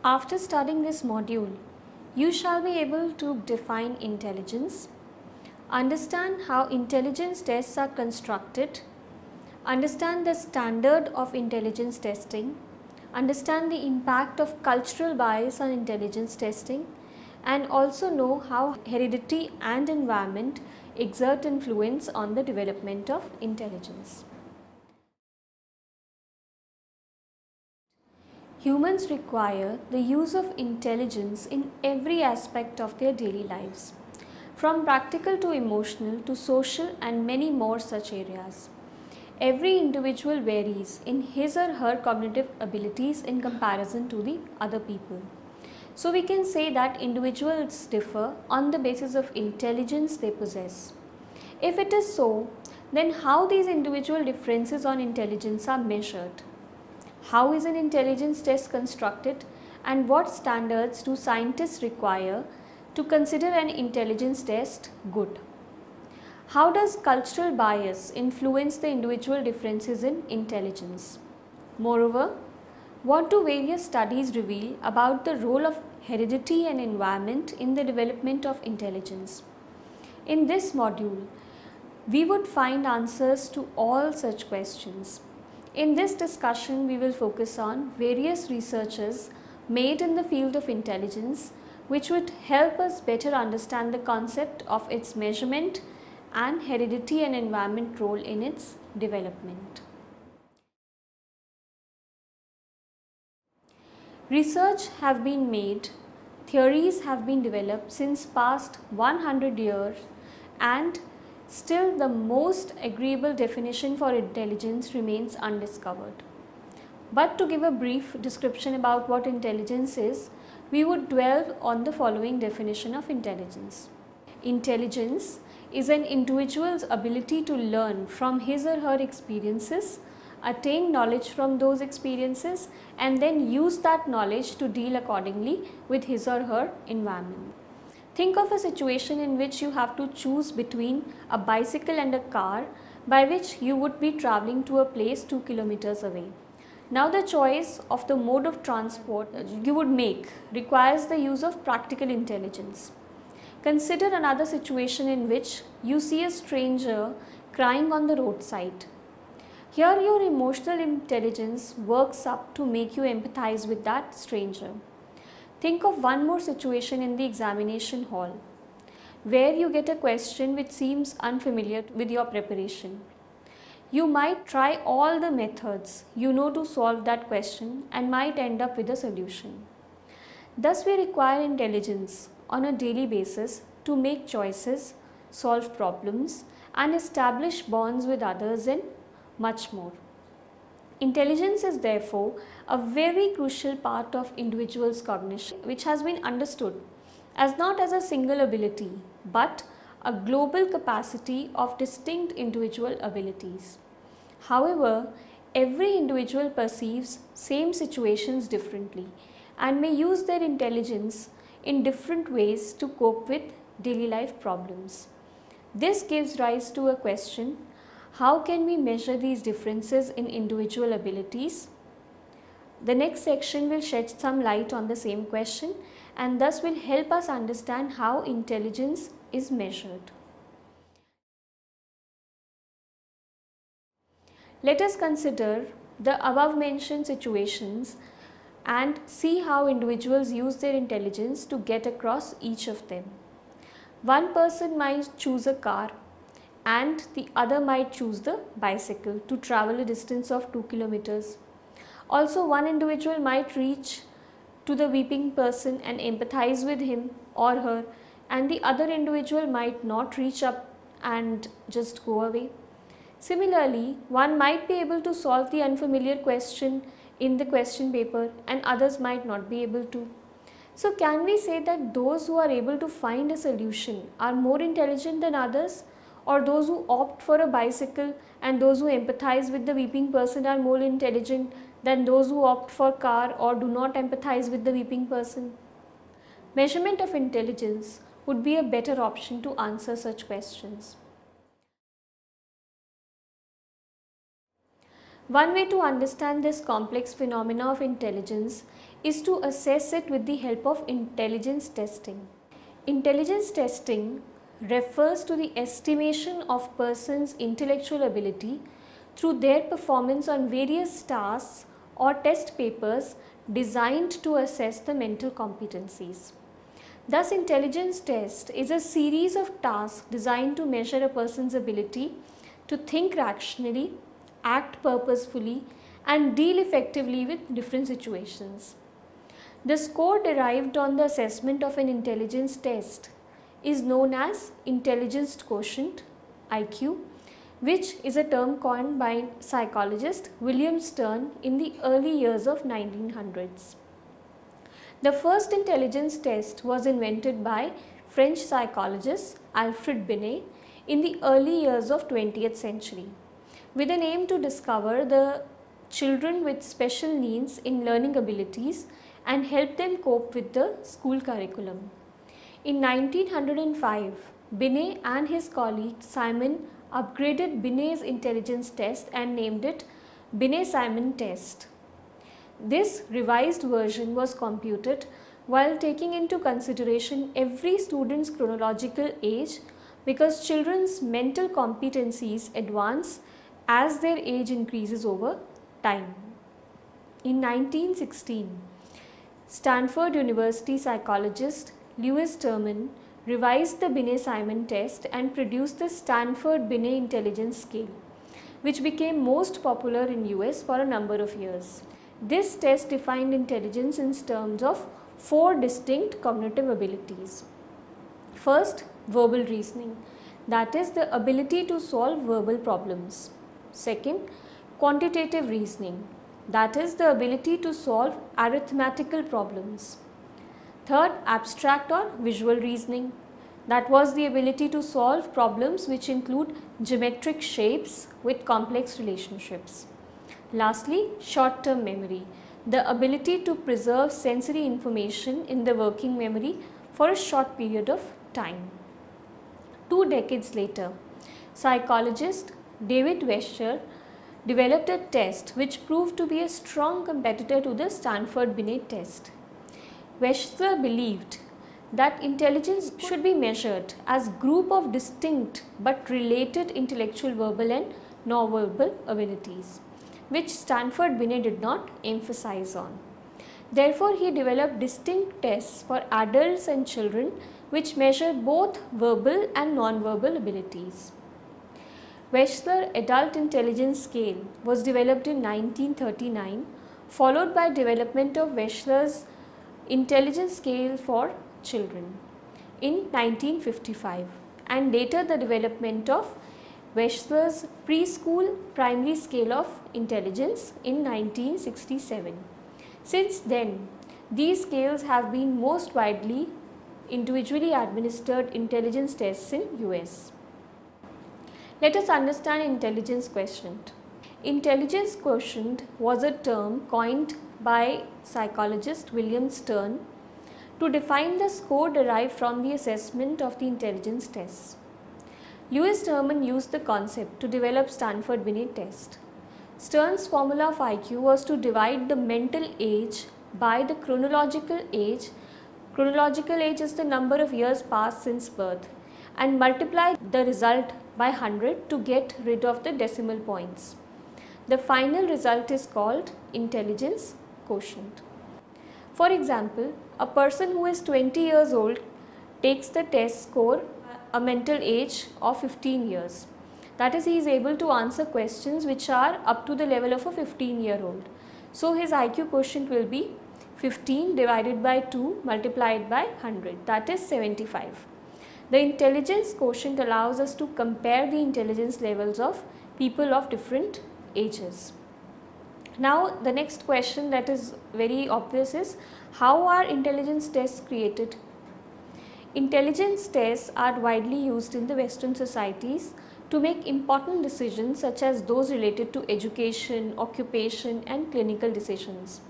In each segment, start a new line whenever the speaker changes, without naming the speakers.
After studying this module, you shall be able to define intelligence, understand how intelligence tests are constructed, understand the standard of intelligence testing, understand the impact of cultural bias on intelligence testing, and also know how heredity and environment exert influence on the development of intelligence. Humans require the use of intelligence in every aspect of their daily lives, from practical to emotional to social and many more such areas. Every individual varies in his or her cognitive abilities in comparison to the other people. So we can say that individuals differ on the basis of intelligence they possess. If it is so, then how these individual differences on intelligence are measured? How is an intelligence test constructed, and what standards do scientists require to consider an intelligence test good? How does cultural bias influence the individual differences in intelligence? Moreover, what do various studies reveal about the role of heredity and environment in the development of intelligence? In this module, we would find answers to all such questions. In this discussion, we will focus on various researches made in the field of intelligence, which would help us better understand the concept of its measurement and heredity and environment role in its development. Research have been made, theories have been developed since past 100 years, and still the most agreeable definition for intelligence remains undiscovered. But to give a brief description about what intelligence is, we would dwell on the following definition of intelligence. Intelligence is an individual's ability to learn from his or her experiences, attain knowledge from those experiences, and then use that knowledge to deal accordingly with his or her environment. Think of a situation in which you have to choose between a bicycle and a car, by which you would be traveling to a place 2 kilometers away. Now the choice of the mode of transport you would make requires the use of practical intelligence. Consider another situation in which you see a stranger crying on the roadside. Here your emotional intelligence works up to make you empathize with that stranger. Think of one more situation in the examination hall, where you get a question which seems unfamiliar with your preparation. You might try all the methods you know to solve that question and might end up with a solution. Thus we require intelligence on a daily basis to make choices, solve problems, and establish bonds with others and much more. Intelligence is therefore a very crucial part of individual's cognition, which has been understood as not as a single ability but a global capacity of distinct individual abilities. However, every individual perceives same situations differently and may use their intelligence in different ways to cope with daily life problems. This gives rise to a question: how can we measure these differences in individual abilities? The next section will shed some light on the same question and thus will help us understand how intelligence is measured. Let us consider the above mentioned situations and see how individuals use their intelligence to get across each of them. One person might choose a car and the other might choose the bicycle to travel a distance of 2 kilometers. Also, one individual might reach to the weeping person and empathize with him or her, and the other individual might not reach up and just go away. Similarly, one might be able to solve the unfamiliar question in the question paper and others might not be able to. So can we say that those who are able to find a solution are more intelligent than others, or those who opt for a bicycle and those who empathize with the weeping person are more intelligent than those who opt for car or do not empathize with the weeping person? Measurement of intelligence would be a better option to answer such questions. One way to understand this complex phenomena of intelligence is to assess it with the help of intelligence testing. Intelligence testing refers to the estimation of person's intellectual ability through their performance on various tasks or test papers designed to assess the mental competencies. Thus, intelligence test is a series of tasks designed to measure a person's ability to think rationally, act purposefully, and deal effectively with different situations. The score derived on the assessment of an intelligence test is known as intelligence quotient (IQ), which is a term coined by psychologist William Stern in the early years of 1900s. The first intelligence test was invented by French psychologist Alfred Binet in the early years of 20th century, with an aim to discover the children with special needs in learning abilities and help them cope with the school curriculum. In 1905, Binet and his colleague Simon upgraded Binet's intelligence test and named it Binet-Simon test. This revised version was computed while taking into consideration every student's chronological age, because children's mental competencies advance as their age increases over time. In 1916, Stanford University psychologist Lewis Terman revised the Binet-Simon test and produced the Stanford-Binet intelligence scale, which became most popular in US for a number of years. This test defined intelligence in terms of 4 distinct cognitive abilities. First, verbal reasoning, that is the ability to solve verbal problems. Second, quantitative reasoning, that is the ability to solve arithmetical problems. Third, abstract or visual reasoning, that was the ability to solve problems which include geometric shapes with complex relationships. Lastly, short-term memory, the ability to preserve sensory information in the working memory for a short period of time. 2 decades later, psychologist David Wechsler developed a test which proved to be a strong competitor to the Stanford-Binet test. Wechsler believed that intelligence should be measured as group of distinct but related intellectual verbal and non-verbal abilities, which Stanford-Binet did not emphasize on. Therefore, he developed distinct tests for adults and children which measure both verbal and non-verbal abilities. Wechsler Adult Intelligence Scale was developed in 1939, followed by development of Wechsler's Intelligence Scale for Children in 1955, and later the development of Wechsler's Preschool Primary Scale of Intelligence in 1967. Since then, these scales have been most widely individually administered intelligence tests in US. Let us understand intelligence quotient. Intelligence quotient was a term coined by psychologist William Stern to define the score derived from the assessment of the intelligence tests. Lewis Terman used the concept to develop Stanford-Binet test. Stern's formula of IQ was to divide the mental age by the chronological age. Chronological age is the number of years passed since birth, and multiply the result by 100 to get rid of the decimal points. The final result is called intelligence quotient. For example, a person who is 20 years old takes the test score a mental age of 15 years. That is, he is able to answer questions which are up to the level of a 15-year-old. So, his IQ quotient will be 15 divided by 2 multiplied by 100, that is 75. The intelligence quotient allows us to compare the intelligence levels of people of different ages. Now, the next question that is very obvious is, how are intelligence tests created? Intelligence tests are widely used in the Western societies to make important decisions such as those related to education, occupation, and clinical decisions.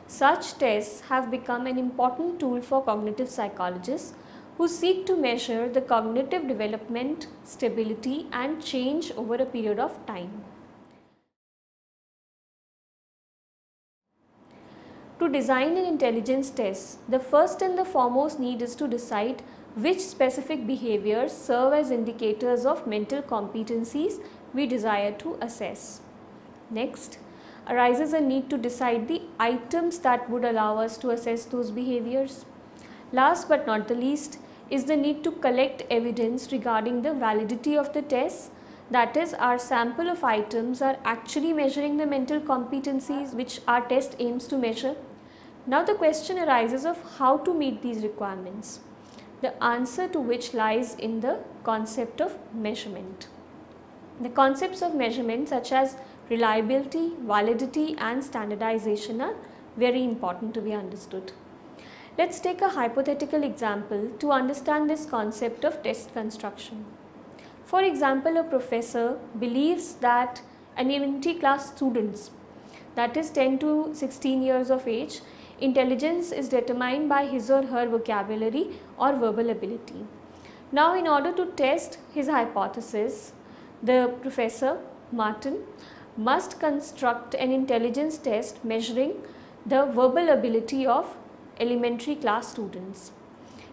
Such tests have become an important tool for cognitive psychologists who seek to measure the cognitive development, stability, and change over a period of time. To design an intelligence test, the first and the foremost need is to decide which specific behaviors serve as indicators of mental competencies we desire to assess. Next, arises a need to decide the items that would allow us to assess those behaviors. Last but not the least is the need to collect evidence regarding the validity of the test, that is, our sample of items are actually measuring the mental competencies which our test aims to measure. Now the question arises of how to meet these requirements, the answer to which lies in the concept of measurement. The concepts of measurement such as reliability, validity and standardization are very important to be understood. Let's take a hypothetical example to understand this concept of test construction. For example, a professor believes that an elementary class students, that is 10 to 16 years of age, intelligence is determined by his or her vocabulary or verbal ability. Now, in order to test his hypothesis, the professor Martin must construct an intelligence test measuring the verbal ability of elementary class students.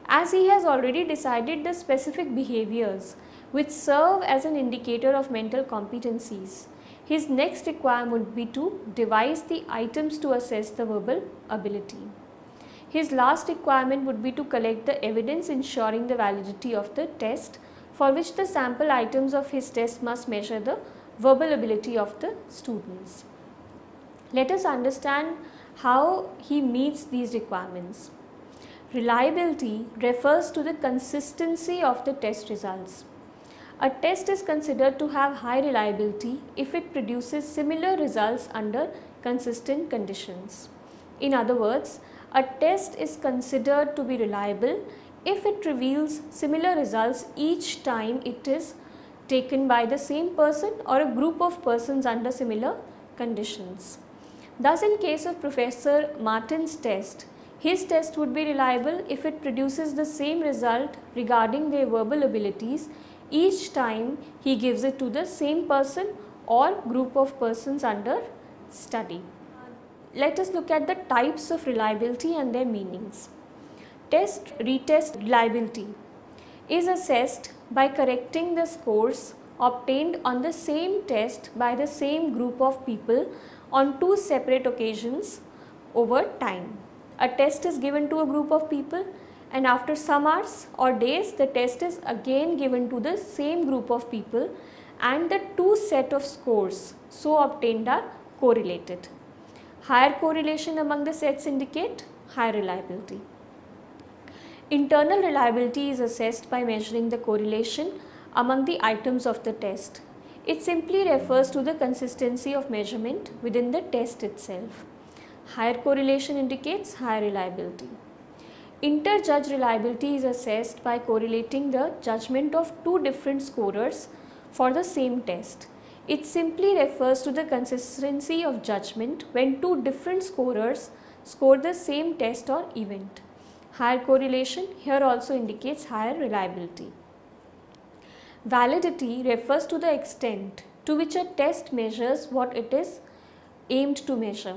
As he has already decided the specific behaviors which serve as an indicator of mental competencies, his next requirement would be to devise the items to assess the verbal ability. His last requirement would be to collect the evidence ensuring the validity of the test, for which the sample items of his test must measure the verbal ability of the students. Let us understand how he meets these requirements. Reliability refers to the consistency of the test results. A test is considered to have high reliability if it produces similar results under consistent conditions. In other words, a test is considered to be reliable if it reveals similar results each time it is taken by the same person or a group of persons under similar conditions. Thus, in case of Professor Martin's test, his test would be reliable if it produces the same result regarding their verbal abilities each time he gives it to the same person or group of persons under study. Let us look at the types of reliability and their meanings. Test-retest reliability is assessed by correcting the scores obtained on the same test by the same group of people on two separate occasions over time. A test is given to a group of people, and after some hours or days the test is again given to the same group of people, and the two set of scores so obtained are correlated. Higher correlation among the sets indicate higher reliability. Internal reliability is assessed by measuring the correlation among the items of the test. It simply refers to the consistency of measurement within the test itself. Higher correlation indicates higher reliability. Inter-judge reliability is assessed by correlating the judgment of two different scorers for the same test. It simply refers to the consistency of judgment when two different scorers score the same test or event. Higher correlation here also indicates higher reliability. Validity refers to the extent to which a test measures what it is aimed to measure.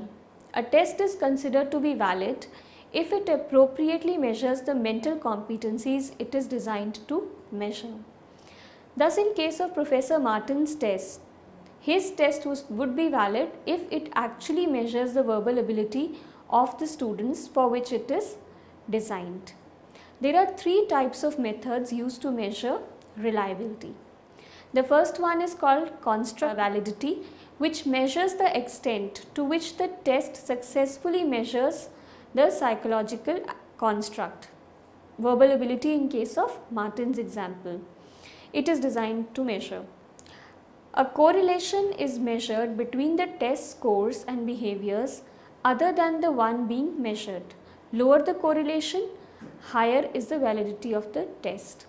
A test is considered to be valid if it appropriately measures the mental competencies it is designed to measure. Thus, in case of Professor Martin's test, his test would be valid if it actually measures the verbal ability of the students for which it is designed. There are three types of methods used to measure reliability. The first one is called construct validity, which measures the extent to which the test successfully measures the psychological construct, verbal ability in case of Martin's example. It is designed to measure. A correlation is measured between the test scores and behaviors other than the one being measured. Lower the correlation, higher is the validity of the test.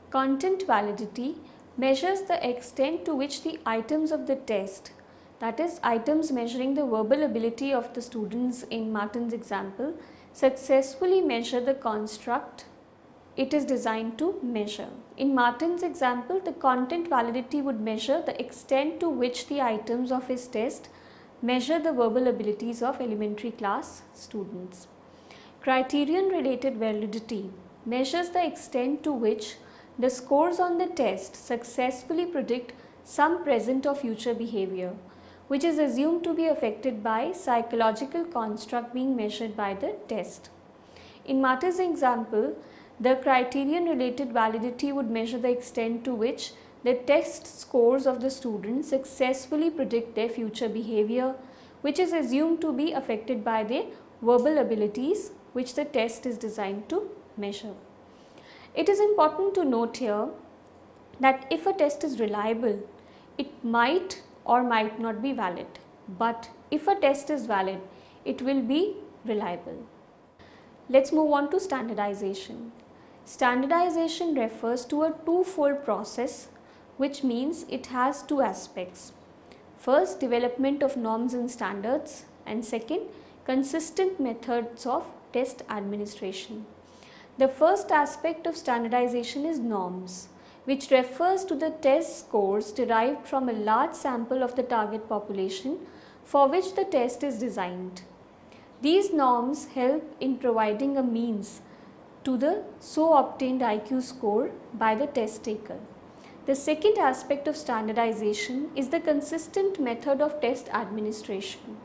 Content validity measures the extent to which the items of the test, that is, items measuring the verbal ability of the students in Martin's example, successfully measure the construct it is designed to measure. In Martin's example, the content validity would measure the extent to which the items of his test measure the verbal abilities of elementary class students. Criterion related validity measures the extent to which the scores on the test successfully predict some present or future behavior, which is assumed to be affected by psychological construct being measured by the test. In Marty's example, the criterion related validity would measure the extent to which the test scores of the student successfully predict their future behavior, which is assumed to be affected by their verbal abilities which the test is designed to measure. It is important to note here that if a test is reliable, it might or might not be valid, but if a test is valid, it will be reliable. Let's move on to standardization. Standardization refers to a twofold process, which means it has two aspects. First, development of norms and standards, and second, consistent methods of test administration. The first aspect of standardization is norms, which refers to the test scores derived from a large sample of the target population for which the test is designed. These norms help in providing a means to the so obtained IQ score by the test taker. The second aspect of standardization is the consistent method of test administration,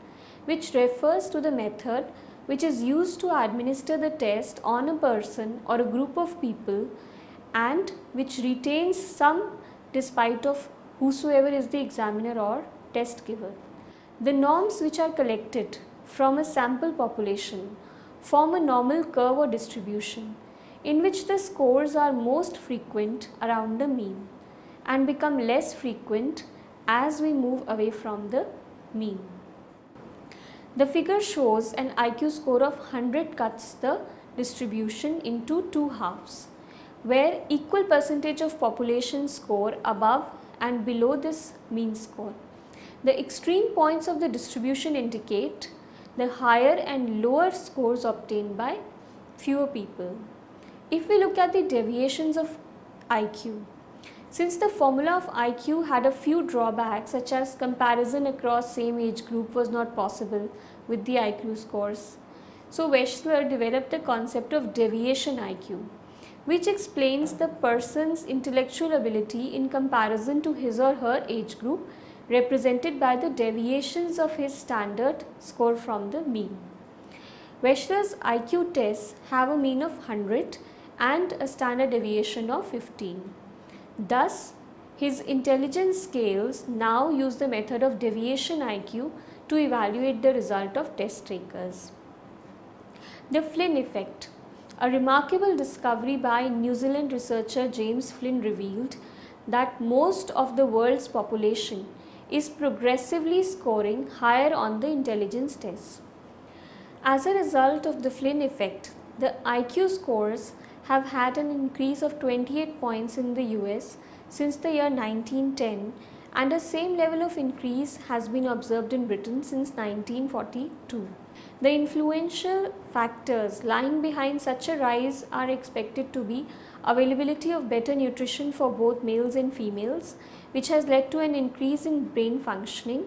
which refers to the method which is used to administer the test on a person or a group of people and which retains some despite of whosoever is the examiner or test giver. The norms which are collected from a sample population form a normal curve or distribution in which the scores are most frequent around the mean and become less frequent as we move away from the mean. The figure shows an IQ score of 100 cuts the distribution into two halves, where equal percentage of population score above and below this mean score. The extreme points of the distribution indicate the higher and lower scores obtained by fewer people. If we look at the deviations of IQ, since the formula of IQ had a few drawbacks such as comparison across same age group was not possible with the IQ scores, so Wechsler developed the concept of deviation IQ, which explains the person's intellectual ability in comparison to his or her age group, represented by the deviations of his standard score from the mean. Wechsler's IQ tests have a mean of 100 and a standard deviation of 15. Thus, his intelligence scales now use the method of deviation IQ to evaluate the result of test takers. The Flynn effect. A remarkable discovery by New Zealand researcher James Flynn revealed that most of the world's population is progressively scoring higher on the intelligence tests. As a result of the Flynn effect, the IQ scores have had an increase of 28 points in the US since the year 1910, and the same level of increase has been observed in Britain since 1942. The influential factors lying behind such a rise are expected to be availability of better nutrition for both males and females, which has led to an increase in brain functioning.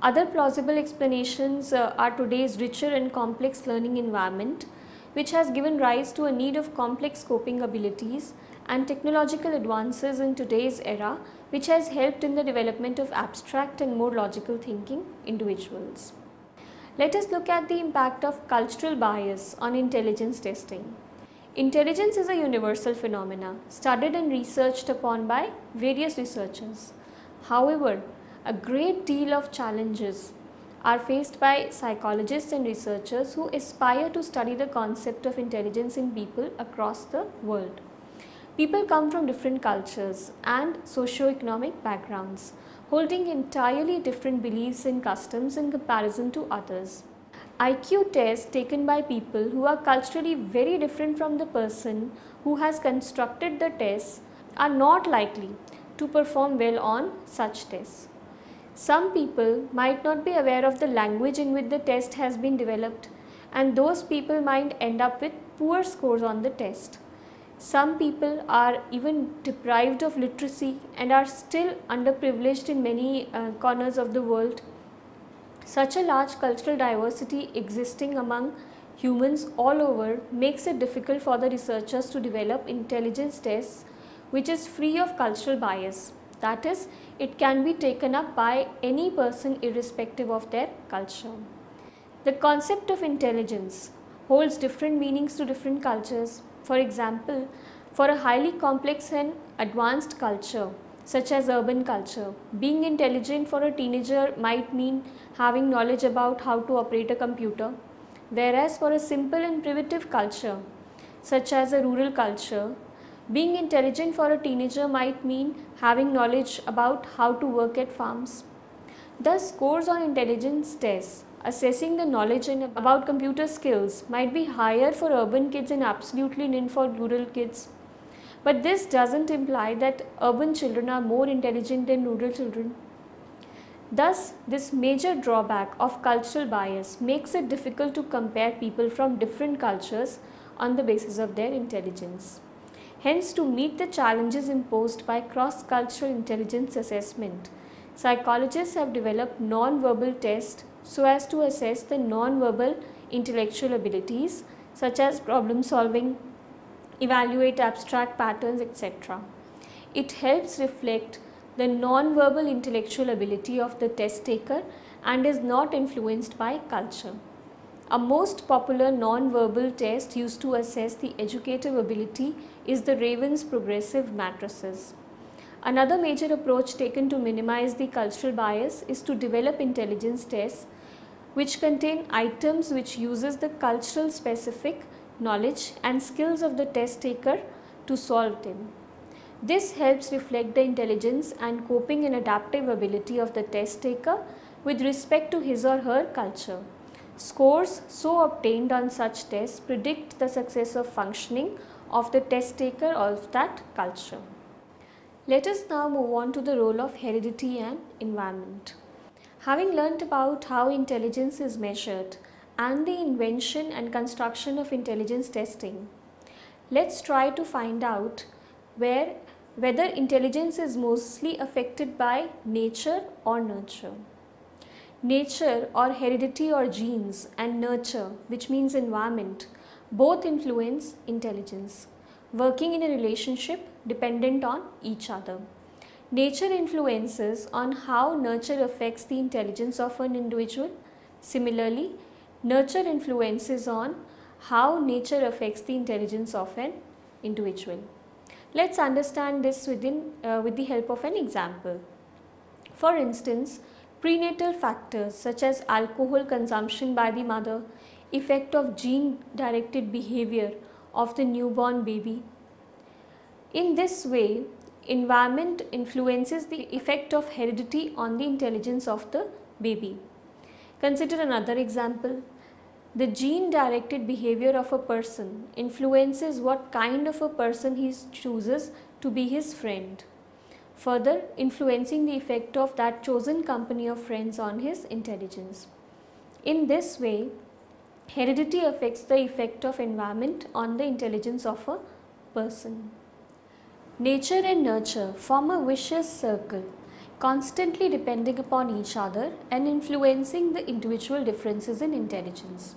Other plausible explanations are today's richer and complex learning environment, which has given rise to a need of complex coping abilities, and technological advances in today's era, which has helped in the development of abstract and more logical thinking individuals. Let us look at the impact of cultural bias on intelligence testing. Intelligence is a universal phenomena studied and researched upon by various researchers. However, a great deal of challenges are faced by psychologists and researchers who aspire to study the concept of intelligence in people across the world. People come from different cultures and socio-economic backgrounds, holding entirely different beliefs and customs in comparison to others. IQ tests taken by people who are culturally very different from the person who has constructed the tests are not likely to perform well on such tests. Some people might not be aware of the language in which the test has been developed, and those people might end up with poor scores on the test. Some people are even deprived of literacy and are still underprivileged in many corners of the world. Such a large cultural diversity existing among humans all over makes it difficult for the researchers to develop intelligence tests which is free of cultural bias. That is, it can be taken up by any person irrespective of their culture. The concept of intelligence holds different meanings to different cultures. For example, for a highly complex and advanced culture, such as urban culture, being intelligent for a teenager might mean having knowledge about how to operate a computer, whereas for a simple and primitive culture, such as a rural culture, being intelligent for a teenager might mean having knowledge about how to work at farms. Thus, scores on intelligence tests assessing the knowledge about computer skills might be higher for urban kids and absolutely nil for rural kids. But this doesn't imply that urban children are more intelligent than rural children. Thus, this major drawback of cultural bias makes it difficult to compare people from different cultures on the basis of their intelligence. Hence, to meet the challenges imposed by cross-cultural intelligence assessment, psychologists have developed non-verbal tests so as to assess the non-verbal intellectual abilities such as problem solving, evaluate abstract patterns, etc. It helps reflect the non-verbal intellectual ability of the test taker and is not influenced by culture. A most popular non-verbal test used to assess the educative ability is the Raven's progressive matrices. Another major approach taken to minimize the cultural bias is to develop intelligence tests which contain items which uses the cultural specific knowledge and skills of the test taker to solve them. This helps reflect the intelligence and coping and adaptive ability of the test taker with respect to his or her culture. Scores so obtained on such tests predict the success of functioning of the test taker of that culture. Let us now move on to the role of heredity and environment. Having learnt about how intelligence is measured and the invention and construction of intelligence testing, let's try to find out whether intelligence is mostly affected by nature or nurture. Nature or heredity or genes and nurture, which means environment, both influence intelligence, working in a relationship dependent on each other. Nature influences on how nurture affects the intelligence of an individual. Similarly, nurture influences on how nature affects the intelligence of an individual. Let's understand this with the help of an example. For instance, prenatal factors such as alcohol consumption by the mother, effect of gene-directed behavior of the newborn baby. In this way, environment influences the effect of heredity on the intelligence of the baby. Consider another example. The gene-directed behavior of a person influences what kind of a person he chooses to be his friend, further influencing the effect of that chosen company of friends on his intelligence. In this way, heredity affects the effect of environment on the intelligence of a person. Nature and nurture form a vicious circle, constantly depending upon each other and influencing the individual differences in intelligence.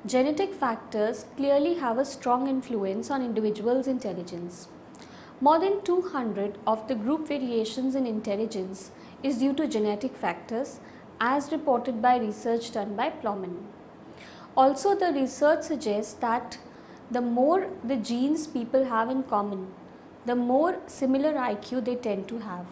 Genetic factors clearly have a strong influence on individuals' intelligence. More than 200 of the group variations in intelligence is due to genetic factors as reported by research done by Plomin. Also, the research suggests that the more the genes people have in common, the more similar IQ they tend to have.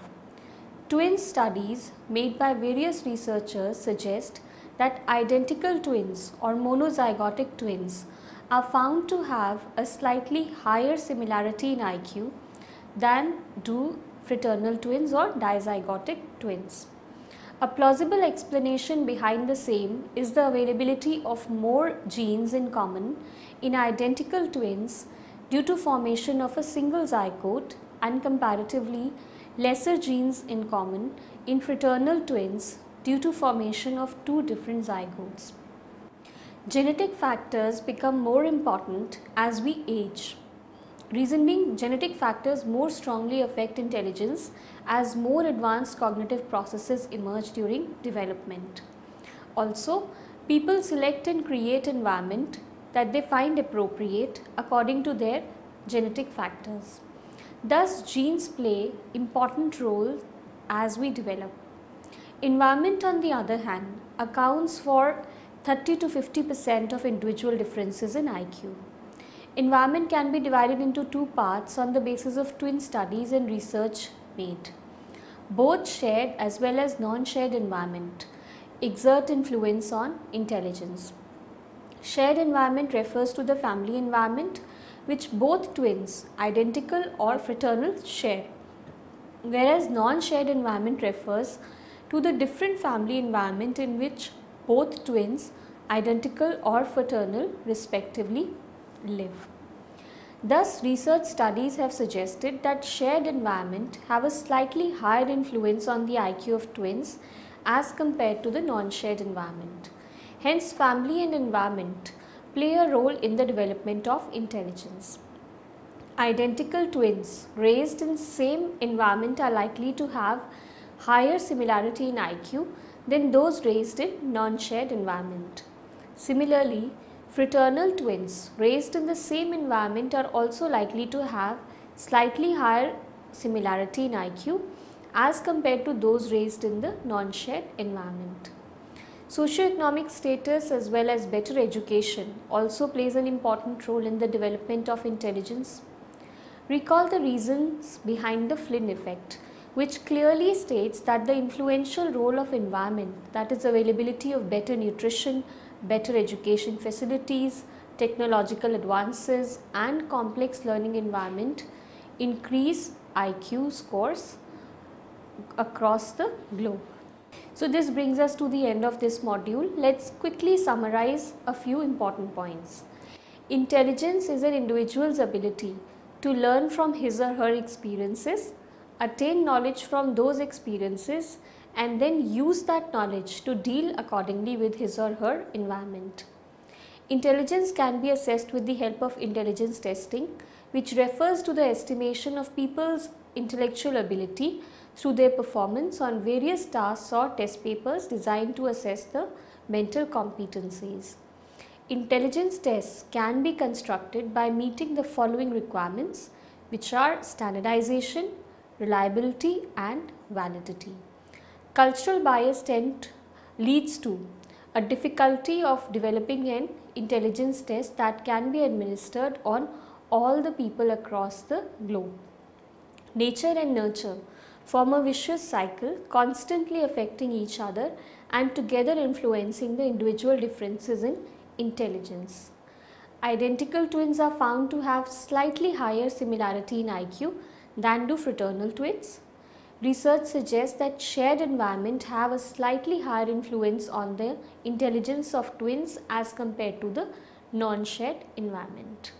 Twin studies made by various researchers suggest that identical twins or monozygotic twins are found to have a slightly higher similarity in IQ than do fraternal twins or dizygotic twins. A plausible explanation behind the same is the availability of more genes in common in identical twins due to formation of a single zygote and comparatively lesser genes in common in fraternal twins due to formation of two different zygotes. Genetic factors become more important as we age. Reason being, genetic factors more strongly affect intelligence as more advanced cognitive processes emerge during development. Also, people select and create environment that they find appropriate according to their genetic factors. Thus, genes play important role as we develop. Environment, on the other hand, accounts for 30 to 50% of individual differences in IQ. Environment can be divided into two parts on the basis of twin studies and research made. Both shared as well as non-shared environment exert influence on intelligence. Shared environment refers to the family environment which both twins, identical or fraternal, share, whereas non-shared environment refers to the different family environment in which both twins, identical or fraternal, respectively live. Thus, research studies have suggested that shared environment have a slightly higher influence on the IQ of twins as compared to the non-shared environment. Hence, family and environment play a role in the development of intelligence. Identical twins raised in same environment are likely to have higher similarity in IQ than those raised in non-shared environment. Similarly, fraternal twins raised in the same environment are also likely to have slightly higher similarity in IQ as compared to those raised in the non-shared environment. Socioeconomic status as well as better education also plays an important role in the development of intelligence. Recall the reasons behind the Flynn effect, which clearly states that the influential role of environment, that is availability of better nutrition, better education facilities, technological advances and complex learning environment increase IQ scores across the globe. So this brings us to the end of this module. Let's quickly summarize a few important points. Intelligence is an individual's ability to learn from his or her experiences, attain knowledge from those experiences, and then use that knowledge to deal accordingly with his or her environment. Intelligence can be assessed with the help of intelligence testing, which refers to the estimation of people's intellectual ability through their performance on various tasks or test papers designed to assess the mental competencies. Intelligence tests can be constructed by meeting the following requirements, which are standardization, reliability and validity. Cultural bias leads to a difficulty of developing an intelligence test that can be administered on all the people across the globe. Nature and nurture form a vicious cycle, constantly affecting each other and together influencing the individual differences in intelligence. Identical twins are found to have slightly higher similarity in IQ than do fraternal twins. Research suggests that shared environment have a slightly higher influence on the intelligence of twins as compared to the non-shared environment.